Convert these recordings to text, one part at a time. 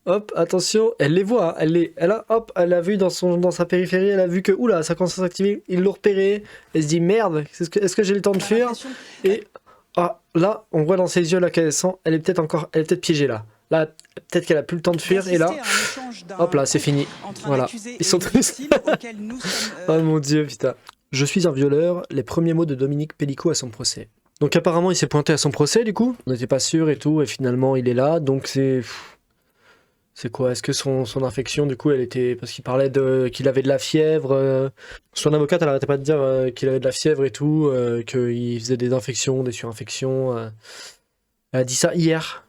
hop, attention, elle les voit, hein, elle a vu dans sa périphérie, elle a vu que, oula, ça commence à s'activer, ils l'ont repéré, elle se dit, merde, est-ce que j'ai le temps de On a fuir? l'impression Et, ah, là, on voit dans ses yeux, là, qu'elle sent, elle est peut-être piégée, là. Là, peut-être qu'elle a plus le temps de fuir, et là, d'assister à un échange hop d'un là, c'est couple fini. entre un Voilà, accusé ils et sont une tous... victime auquel nous sommes... Oh mon dieu, putain. Je suis un violeur, les premiers mots de Dominique Pellicot à son procès. Donc apparemment, il s'est pointé à son procès, du coup. On n'était pas sûr et tout, et finalement, il est là, donc c'est... C'est quoi? Est-ce que son infection, du coup, elle était... Parce qu'il parlait qu'il avait de la fièvre. Son avocate, elle arrêtait pas de dire qu'il avait de la fièvre et tout, qu'il faisait des infections, des surinfections. Elle a dit ça hier.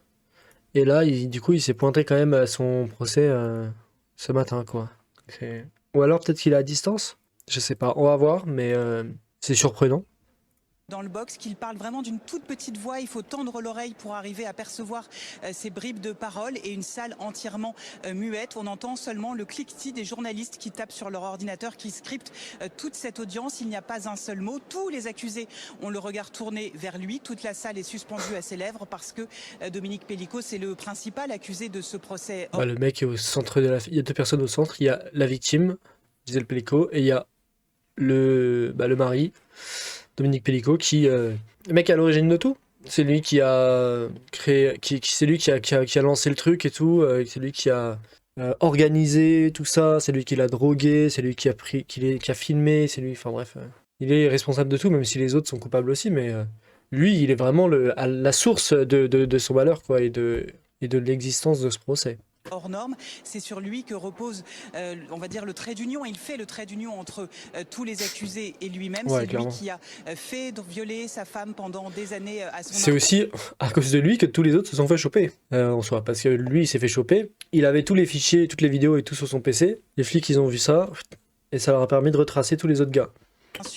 Et là, du coup, il s'est pointé quand même à son procès ce matin, quoi. Ou alors peut-être qu'il est à distance? Je sais pas, on va voir, mais c'est surprenant. dans le box, qu'il parle vraiment d'une toute petite voix. Il faut tendre l'oreille pour arriver à percevoir ces bribes de parole et une salle entièrement muette. On entend seulement le cliquetis des journalistes qui tapent sur leur ordinateur, qui scriptent toute cette audience. Il n'y a pas un seul mot. Tous les accusés ont le regard tourné vers lui. Toute la salle est suspendue à ses lèvres parce que Dominique Pellicot, c'est le principal accusé de ce procès. Bah, le mec est au centre de la... Il y a deux personnes au centre. Il y a la victime, Gisèle Pellico, et il y a le mari, Dominique Pellico, qui... Le mec est à l'origine de tout. C'est lui qui a créé... c'est lui qui a lancé le truc et tout. C'est lui qui a organisé tout ça. C'est lui qui l'a drogué. C'est lui qui a pris... qui a filmé. C'est lui... Enfin bref. Il est responsable de tout, même si les autres sont coupables aussi. Mais lui, il est vraiment à la source de son malheur, quoi, et de l'existence de ce procès. Hors norme, c'est sur lui que repose, on va dire, le trait d'union. Il fait le trait d'union entre tous les accusés et lui-même. Ouais, C'est lui clairement. qui a fait violer sa femme pendant des années à son C'est insu. aussi à cause de lui que tous les autres se sont fait choper, en soi. Parce que lui, il s'est fait choper. Il avait tous les fichiers, toutes les vidéos et tout sur son PC. Les flics, ils ont vu ça. Et ça leur a permis de retracer tous les autres gars.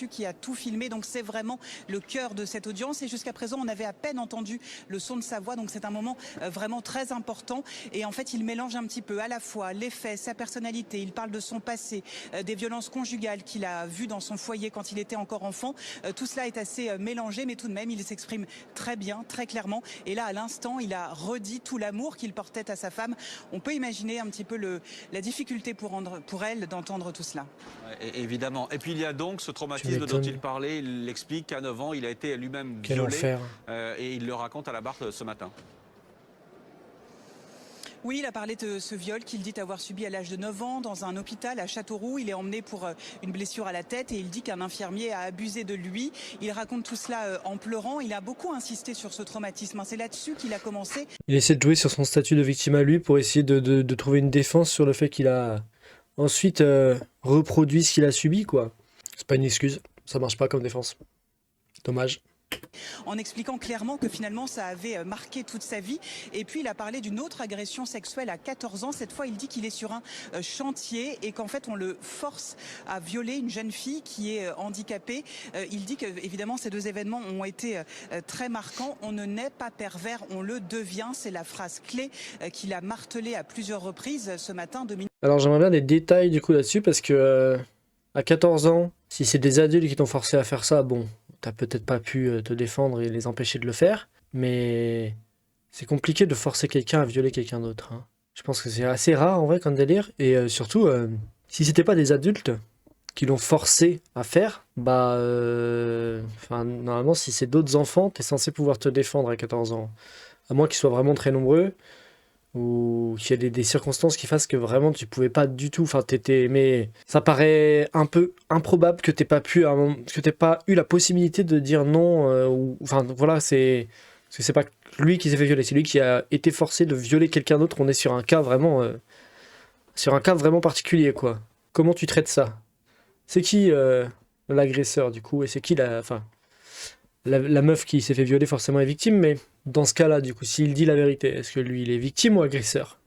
Qui a tout filmé, donc c'est vraiment le cœur de cette audience. Et jusqu'à présent, on avait à peine entendu le son de sa voix, donc c'est un moment vraiment très important. Et en fait, il mélange un petit peu à la fois les faits, sa personnalité. Il parle de son passé, des violences conjugales qu'il a vues dans son foyer quand il était encore enfant. Tout cela est assez mélangé, mais tout de même, il s'exprime très bien, très clairement. Et là, à l'instant, il a redit tout l'amour qu'il portait à sa femme. On peut imaginer un petit peu la difficulté pour elle d'entendre tout cela. Ouais, évidemment. Et puis il y a donc ce Tu traumatisme dont il m'étonnes. parlait. Il explique qu'à 9 ans, il a été lui-même Quel violé. enfer. Et il le raconte à la barre ce matin. Oui, il a parlé de ce viol qu'il dit avoir subi à l'âge de 9 ans dans un hôpital à Châteauroux. Il est emmené pour une blessure à la tête et il dit qu'un infirmier a abusé de lui. Il raconte tout cela en pleurant. Il a beaucoup insisté sur ce traumatisme. C'est là-dessus qu'il a commencé. Il essaie de jouer sur son statut de victime à lui pour essayer de trouver une défense sur le fait qu'il a ensuite reproduit ce qu'il a subi, quoi. C'est pas une excuse. Ça marche pas comme défense. Dommage. En expliquant clairement que finalement ça avait marqué toute sa vie. Et puis il a parlé d'une autre agression sexuelle à 14 ans. Cette fois, il dit qu'il est sur un chantier et qu'en fait on le force à violer une jeune fille qui est handicapée. Il dit que évidemment ces deux événements ont été très marquants. On ne naît pas pervers, on le devient. C'est la phrase clé qu'il a martelée à plusieurs reprises ce matin. Alors j'aimerais bien des détails du coup là-dessus parce que à 14 ans, si c'est des adultes qui t'ont forcé à faire ça, bon, t'as peut-être pas pu te défendre et les empêcher de le faire, mais c'est compliqué de forcer quelqu'un à violer quelqu'un d'autre, hein. Je pense que c'est assez rare en vrai comme délire, et surtout, si c'était pas des adultes qui l'ont forcé à faire, bah, enfin, normalement, si c'est d'autres enfants, t'es censé pouvoir te défendre à 14 ans. À moins qu'ils soient vraiment très nombreux, ou qu'il y ait des circonstances qui fassent que vraiment tu pouvais pas du tout, enfin t'étais, mais ça paraît un peu improbable que t'aies pas pu, que t'aies pas eu la possibilité de dire non, ou, enfin voilà, parce que c'est pas lui qui s'est fait violer, c'est lui qui a été forcé de violer quelqu'un d'autre. On est sur un cas vraiment particulier, quoi. Comment tu traites ça? C'est qui l'agresseur du coup, et c'est qui enfin la meuf qui s'est fait violer forcément est victime, mais dans ce cas-là, du coup, s'il dit la vérité, est-ce que lui, il est victime ou agresseur?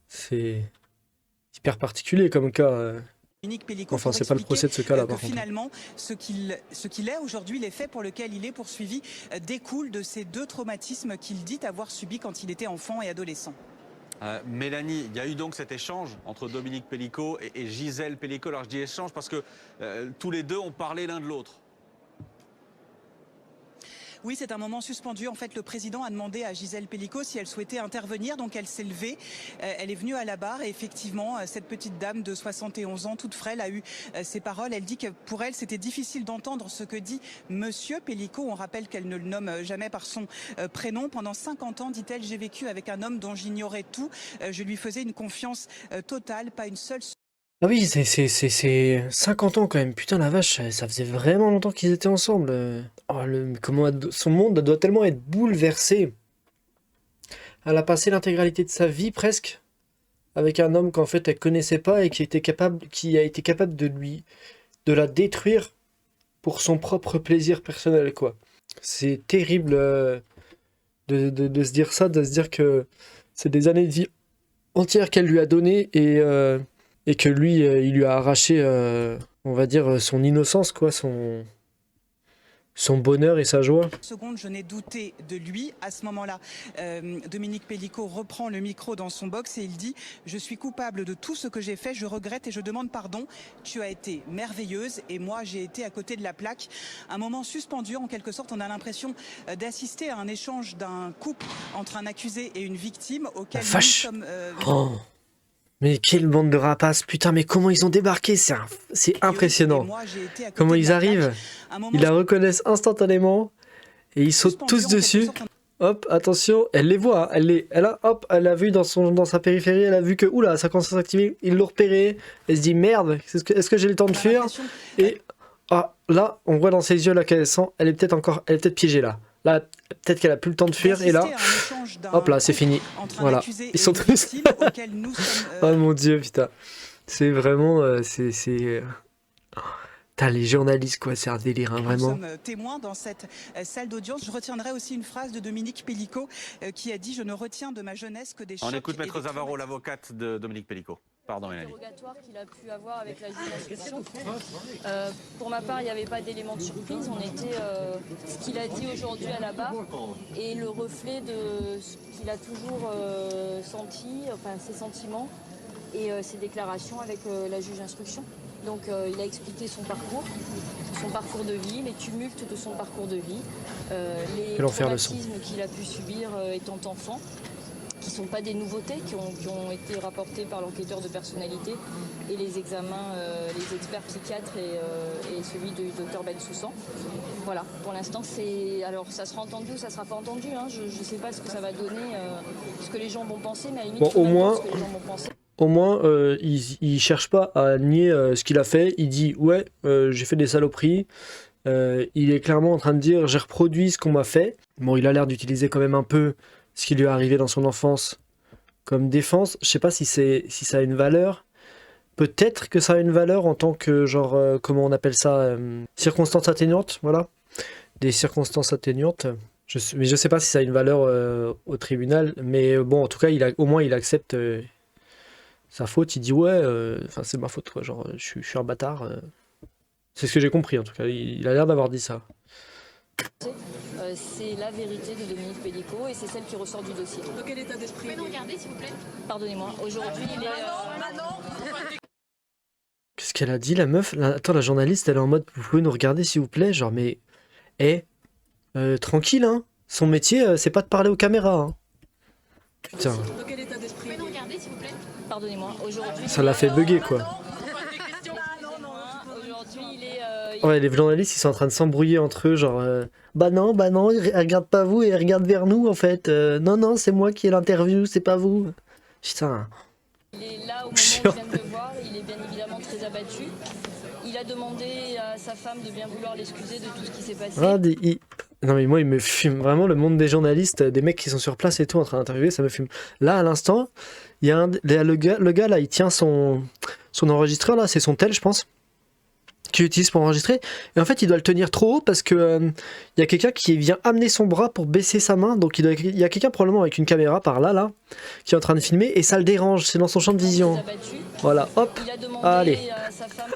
C'est hyper particulier comme cas. Dominique Pellicot Enfin, pour c'est pas le expliquer procès de ce cas-là, que par contre. finalement, ce qu'il est aujourd'hui, les faits pour lesquels il est poursuivi, découlent de ces deux traumatismes qu'il dit avoir subis quand il était enfant et adolescent. Mélanie, il y a eu donc cet échange entre Dominique Pellicot et Gisèle Pellicot. Alors je dis échange parce que tous les deux ont parlé l'un de l'autre. Oui, c'est un moment suspendu. En fait, le président a demandé à Gisèle Pelicot si elle souhaitait intervenir. Donc, elle s'est levée. Elle est venue à la barre. Et effectivement, cette petite dame de 71 ans, toute frêle, a eu ces paroles. Elle dit que pour elle, c'était difficile d'entendre ce que dit Monsieur Pelicot. On rappelle qu'elle ne le nomme jamais par son prénom. Pendant 50 ans, dit-elle, j'ai vécu avec un homme dont j'ignorais tout. Je lui faisais une confiance totale, pas une seule. Ah oui, c'est 50 ans quand même. Putain, la vache, ça faisait vraiment longtemps qu'ils étaient ensemble. Oh, son monde doit tellement être bouleversé. Elle a passé l'intégralité de sa vie presque avec un homme qu'en fait elle connaissait pas et qui a été capable de la détruire pour son propre plaisir personnel, quoi. C'est terrible de se dire ça, de se dire que c'est des années de vie entières qu'elle lui a données et que lui, il lui a arraché, on va dire, son innocence, quoi, son bonheur et sa joie. Seconde, je n'ai douté de lui. À ce moment-là, Dominique Pelicot reprend le micro dans son box et il dit « Je suis coupable de tout ce que j'ai fait, je regrette et je demande pardon. Tu as été merveilleuse et moi, j'ai été à côté de la plaque. » Un moment suspendu, en quelque sorte, on a l'impression d'assister à un échange d'un couple entre un accusé et une victime auquel nous sommes... Oh. Mais quelle bande de rapaces, putain, mais comment ils ont débarqué, c'est impressionnant. Comment ils arrivent, ils la reconnaissent instantanément et ils sautent tous dessus. Hop, attention, elle les voit, hein, elle a vu dans sa périphérie, elle a vu que, oula, ça commence à s'activer, ils l'ont repéré, elle se dit merde, est-ce que j'ai le temps de fuir? Et là, on voit dans ses yeux là qu'elle sent, elle est peut-être piégée là. Là, peut-être qu'elle a plus le temps de fuir et là, hop là, c'est fini. Voilà, ils sont tous. Oh mon dieu, putain, c'est vraiment, Putain, les journalistes, quoi, c'est un délire, hein, vraiment. Nous sommes témoins dans cette salle d'audience. Je retiendrai aussi une phrase de Dominique Pelicot qui a dit « Je ne retiens de ma jeunesse que des chocs ». On écoute Maître Zavaro, l'avocate de Dominique Pelicot. Pardon, Mélanie. L'interrogatoire qu'il a pu avoir avec la juge d'instruction. Pour ma part, il n'y avait pas d'élément de surprise. On était ce qu'il a dit aujourd'hui à la barre et le reflet de ce qu'il a toujours senti, enfin ses sentiments et ses déclarations avec la juge d'instruction. Donc il a expliqué son parcours de vie, les tumultes de son parcours de vie, les traumatismes qu'il a pu subir étant enfant, qui ne sont pas des nouveautés, qui ont été rapportées par l'enquêteur de personnalité et les examens, les experts psychiatres et celui du docteur Bensoussan. Voilà, pour l'instant, alors ça sera entendu ou ça ne sera pas entendu, hein. Je ne sais pas ce que ça va donner, ce que les gens vont penser, mais à la limite, bon, ce que les gens vont penser. Au moins, il cherche pas à nier ce qu'il a fait. Il dit ouais, j'ai fait des saloperies. Il est clairement en train de dire j'ai reproduit ce qu'on m'a fait. Bon, il a l'air d'utiliser quand même un peu ce qui lui est arrivé dans son enfance comme défense. Je sais pas si ça a une valeur. Peut-être que ça a une valeur en tant que genre comment on appelle ça, circonstances atténuantes. Voilà, des circonstances atténuantes. Mais je sais pas si ça a une valeur au tribunal. Mais bon, en tout cas, au moins il accepte. Sa faute, il dit ouais, c'est ma faute, quoi. Genre, je suis un bâtard. C'est ce que j'ai compris, en tout cas. Il a l'air d'avoir dit ça. C'est la vérité de Dominique Pelicot et c'est celle qui ressort du dossier. Dans quel état d'esprit? Vous pouvez nous regarder, s'il vous plaît? Pardonnez-moi, aujourd'hui, il est... Qu'est-ce qu'elle a dit, la meuf? Attends, la journaliste, elle est en mode, vous pouvez nous regarder, s'il vous plaît? Genre, mais... tranquille, hein. Son métier, c'est pas de parler aux caméras, hein. Putain. Dans quel état d'esprit? Vous pouvez nous regarder, s'il vous plaît? Pardonnez-moi, aujourd'hui... Ça l'a fait bugger, quoi. Ouais, les journalistes, ils sont en train de s'embrouiller entre eux, genre... bah non, ils regardent pas vous, ils regardent vers nous, en fait. Non, c'est moi qui ai l'interview, c'est pas vous. Putain. Il est là au moment où je viens de le voir, il est bien évidemment très abattu. Il a demandé à sa femme de bien vouloir l'excuser de tout ce qui s'est passé. Non mais moi il me fume vraiment le monde des journalistes, des mecs qui sont sur place et tout en train d'interviewer, ça me fume. Là à l'instant, il y a le gars là, il tient son enregistreur là, c'est son tel je pense, qu'il utilise pour enregistrer. Et en fait il doit le tenir trop haut parce que il y a quelqu'un qui vient amener son bras pour baisser sa main, donc il y a quelqu'un probablement avec une caméra par là qui est en train de filmer et ça le dérange, c'est dans son champ de vision. Voilà, hop, allez. À sa femme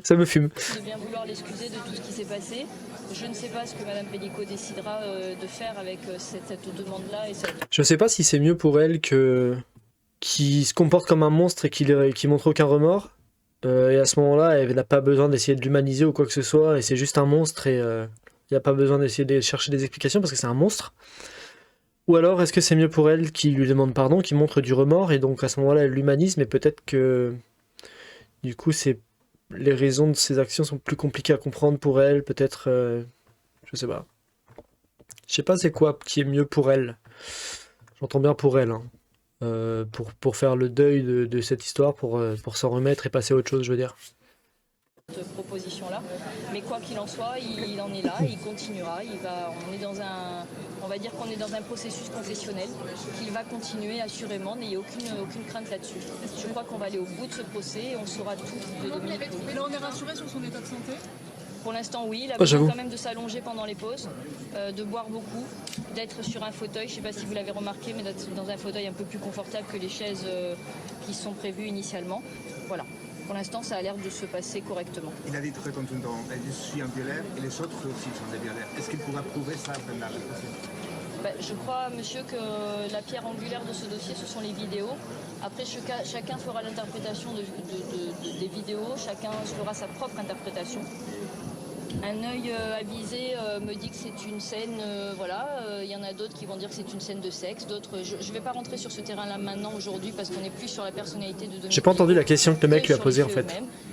ça me fume. de bien vouloir l'excuser de tout ce qui s'est passé. Je ne sais pas ce que Madame Pelicot décidera de faire avec cette demande-là. Je sais pas si c'est mieux pour elle qu'il se comporte comme un monstre et qu'il montre aucun remords. Et à ce moment-là, elle n'a pas besoin d'essayer de l'humaniser ou quoi que ce soit. Et c'est juste un monstre et Il n'y a pas besoin d'essayer de chercher des explications parce que c'est un monstre. Ou alors, est-ce que c'est mieux pour elle qui lui demande pardon, qui montre du remords, et donc à ce moment-là, elle l'humanise, mais peut-être que du coup, les raisons de ses actions sont plus compliquées à comprendre pour elle, peut-être, je sais pas. Je sais pas c'est quoi qui est mieux pour elle. J'entends bien pour elle, hein. Pour faire le deuil de cette histoire, pour s'en remettre et passer à autre chose, je veux dire. Cette proposition-là, mais quoi qu'il en soit, il en est là, il continuera, on va dire qu'on est dans un processus confessionnel, qu'il va continuer assurément, n'ayez aucune crainte là-dessus. Je crois qu'on va aller au bout de ce procès et on saura tout de Dominique Pollino. Mais là, on est rassuré sur son état de santé. Pour l'instant, oui, il a j'avoue. besoin quand même de s'allonger pendant les pauses, de boire beaucoup, d'être sur un fauteuil, je ne sais pas si vous l'avez remarqué, mais d'être dans un fauteuil un peu plus confortable que les chaises qui sont prévues initialement. Voilà. Pour l'instant, ça a l'air de se passer correctement. Il a dit très contundent, je suis un violeur et les autres aussi sont des violeurs. Est-ce qu'il pourra prouver ça pendant la procès? Je crois, monsieur, que la pierre angulaire de ce dossier, ce sont les vidéos. Après, chacun fera l'interprétation des vidéos, chacun fera sa propre interprétation. Un œil avisé me dit que c'est une scène, voilà. Il y en a d'autres qui vont dire que c'est une scène de sexe, d'autres. Je ne vais pas rentrer sur ce terrain-là maintenant, aujourd'hui, parce qu'on est plus sur la personnalité de Dominique. J'ai pas entendu la question que le mec lui a posée en fait.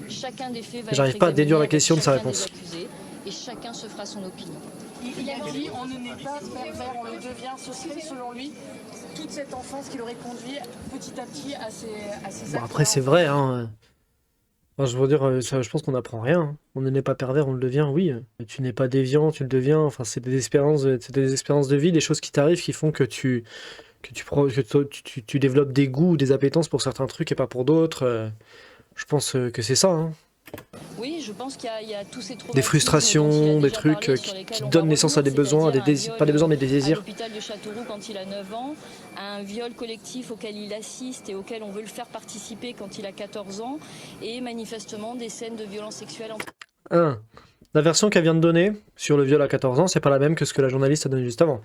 Chacun des faits va J'arrive être pas à déduire la examiné question de avec sa chacun réponse. des accusés, et chacun se fera son opinion. Il a dit on ne naît pas pervers, on le devient. Ce serait selon lui toute cette enfance qui l'aurait conduit petit à petit à ces Bon, actes. après, c'est vrai, hein. Enfin, je veux dire, je pense qu'on n'apprend rien, hein. On n'est pas pervers, on le devient, oui. Tu n'es pas déviant, tu le deviens. Enfin, c'est des expériences de vie, des choses qui t'arrivent qui font que tu développes des goûts ou des appétences pour certains trucs et pas pour d'autres. Je pense que c'est ça, hein. Oui, je pense qu'il y a tous ces Des frustrations, des trucs qui donnent naissance à des besoins, pas des besoins mais des À désirs. l'hôpital de Châteauroux quand il a 9 ans, à un viol collectif auquel il assiste et auquel on veut le faire participer quand il a 14 ans, et manifestement des scènes de violence sexuelle entre... La version qu'elle vient de donner sur le viol à 14 ans, c'est pas la même que ce que la journaliste a donné juste avant.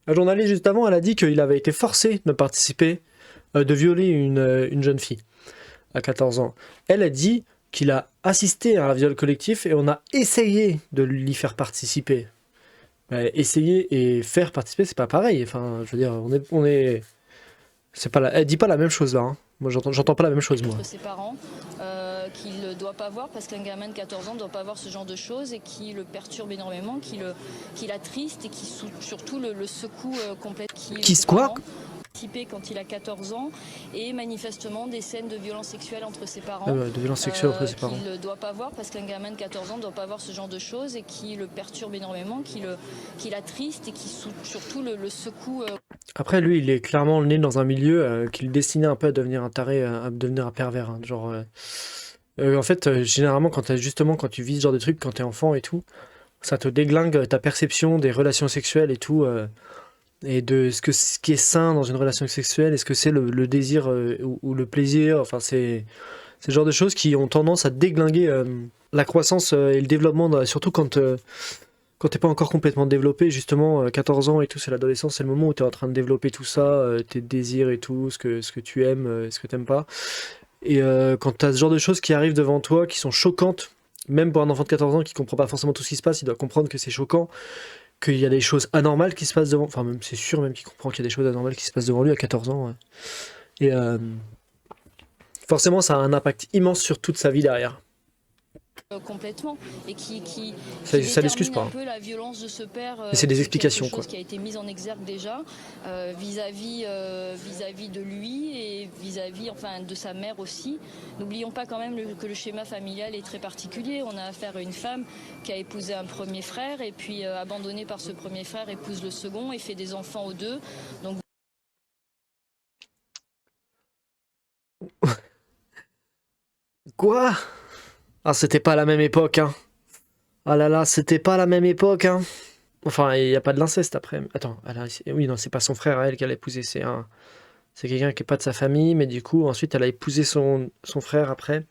La journaliste juste avant, elle a dit qu'il avait été forcé de participer, de violer une jeune fille à 14 ans. Elle a dit qu'il a assisté à un viol collectif et on a essayé de l'y faire participer. Essayer et faire participer, c'est pas pareil. Enfin, je veux dire, c'est pas elle dit pas la même chose là, hein. Moi, j'entends pas la même chose, moi. Entre ses parents, qu'il ne doit pas voir, parce qu'un gamin de 14 ans ne doit pas voir ce genre de choses, et qui le perturbe énormément, qui l'attriste et qui surtout le secoue complètement. Quoi ? Quand il a 14 ans, et manifestement des scènes de violence sexuelle entre ses parents. De violence sexuelle entre ses parents. Qu'il ne doit pas voir, parce qu'un gamin de 14 ans ne doit pas voir ce genre de choses, et qui le perturbe énormément, qui l'attriste et qui surtout le secoue. Après, lui, il est clairement né dans un milieu qui le destinait un peu à devenir un taré, à devenir un pervers, hein. Genre, en fait, généralement, quand tu vis ce genre de trucs, quand t'es enfant et tout, ça te déglingue ta perception des relations sexuelles et tout, et de ce qui est sain dans une relation sexuelle, est-ce que c'est le désir ou le plaisir, enfin, c'est le genre de choses qui ont tendance à déglinguer la croissance et le développement, surtout quand t'es pas encore complètement développé, justement, 14 ans et tout, c'est l'adolescence, c'est le moment où t'es en train de développer tout ça, tes désirs et tout, ce que tu aimes, ce que t'aimes pas. Et quand t'as ce genre de choses qui arrivent devant toi, qui sont choquantes, même pour un enfant de 14 ans qui comprend pas forcément tout ce qui se passe, il doit comprendre que c'est choquant, qu'il y a des choses anormales qui se passent devant... Enfin, même c'est sûr même qu'il comprend qu'il y a des choses anormales qui se passent devant lui à 14 ans. Ouais. Et forcément, ça a un impact immense sur toute sa vie derrière. Complètement, et qui ça l'excuse pas, un peu la violence de ce père. Mais c'est des explications, quelque chose quoi. Qui a été mise en exergue déjà vis-à-vis de lui et vis-à-vis enfin de sa mère aussi. N'oublions pas quand même que le schéma familial est très particulier. On a affaire à une femme qui a épousé un premier frère et puis abandonnée par ce premier frère épouse le second et fait des enfants aux deux. Donc Quoi ? Ah, c'était pas la même époque, hein. Ah là là, c'était pas la même époque, hein. Enfin, il n'y a pas de l'inceste après. Attends, oui, non, c'est pas son frère à elle qu'elle a épousé, c'est quelqu'un qui est pas de sa famille, mais du coup, ensuite, elle a épousé son frère après.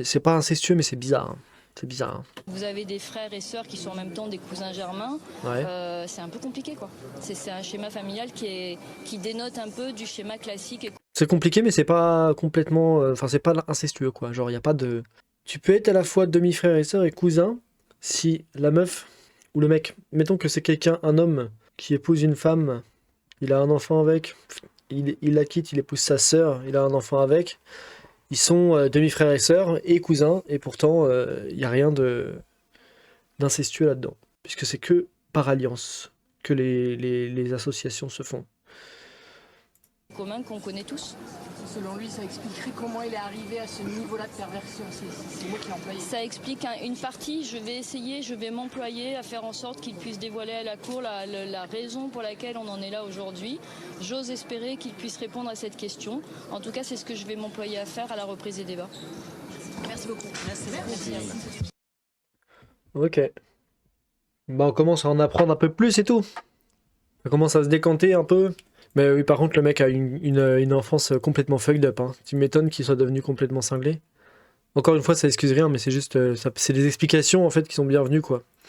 C'est pas incestueux, mais c'est bizarre, hein. C'est bizarre, hein. vous avez des frères et sœurs qui sont en même temps des cousins germains. Ouais. C'est un peu compliqué, quoi. C'est un schéma familial qui dénote un peu du schéma classique. C'est compliqué, mais c'est pas complètement... Enfin, c'est pas incestueux, quoi. Genre, il n'y a pas de... Tu peux être à la fois demi-frère et sœur et cousin si la meuf Ou le mec, mettons que c'est quelqu'un, un homme, qui épouse une femme, il a un enfant avec, il la quitte, il épouse sa sœur, il a un enfant avec. Ils sont demi-frères et sœurs et cousins, et pourtant, il n'y a rien d'incestueux là-dedans. Puisque c'est que par alliance que les associations se font. Commun qu'on connaît tous. Selon lui, ça expliquerait comment il est arrivé à ce niveau-là de perversion. C'est moi qui l'ai employé. Ça explique une partie. Je vais m'employer à faire en sorte qu'il puisse dévoiler à la Cour la raison pour laquelle on en est là aujourd'hui. J'ose espérer qu'il puisse répondre à cette question. En tout cas, c'est ce que je vais m'employer à faire à la reprise des débats. Merci beaucoup. Merci à vous. Ok. Bah, on commence à en apprendre un peu plus et tout. Ça commence à se décanter un peu. Mais oui, par contre, le mec a une enfance complètement fucked up. Hein. Tu m'étonnes qu'il soit devenu complètement cinglé. Encore une fois, ça excuse rien, mais c'est juste. C'est des explications en fait qui sont bienvenues, quoi.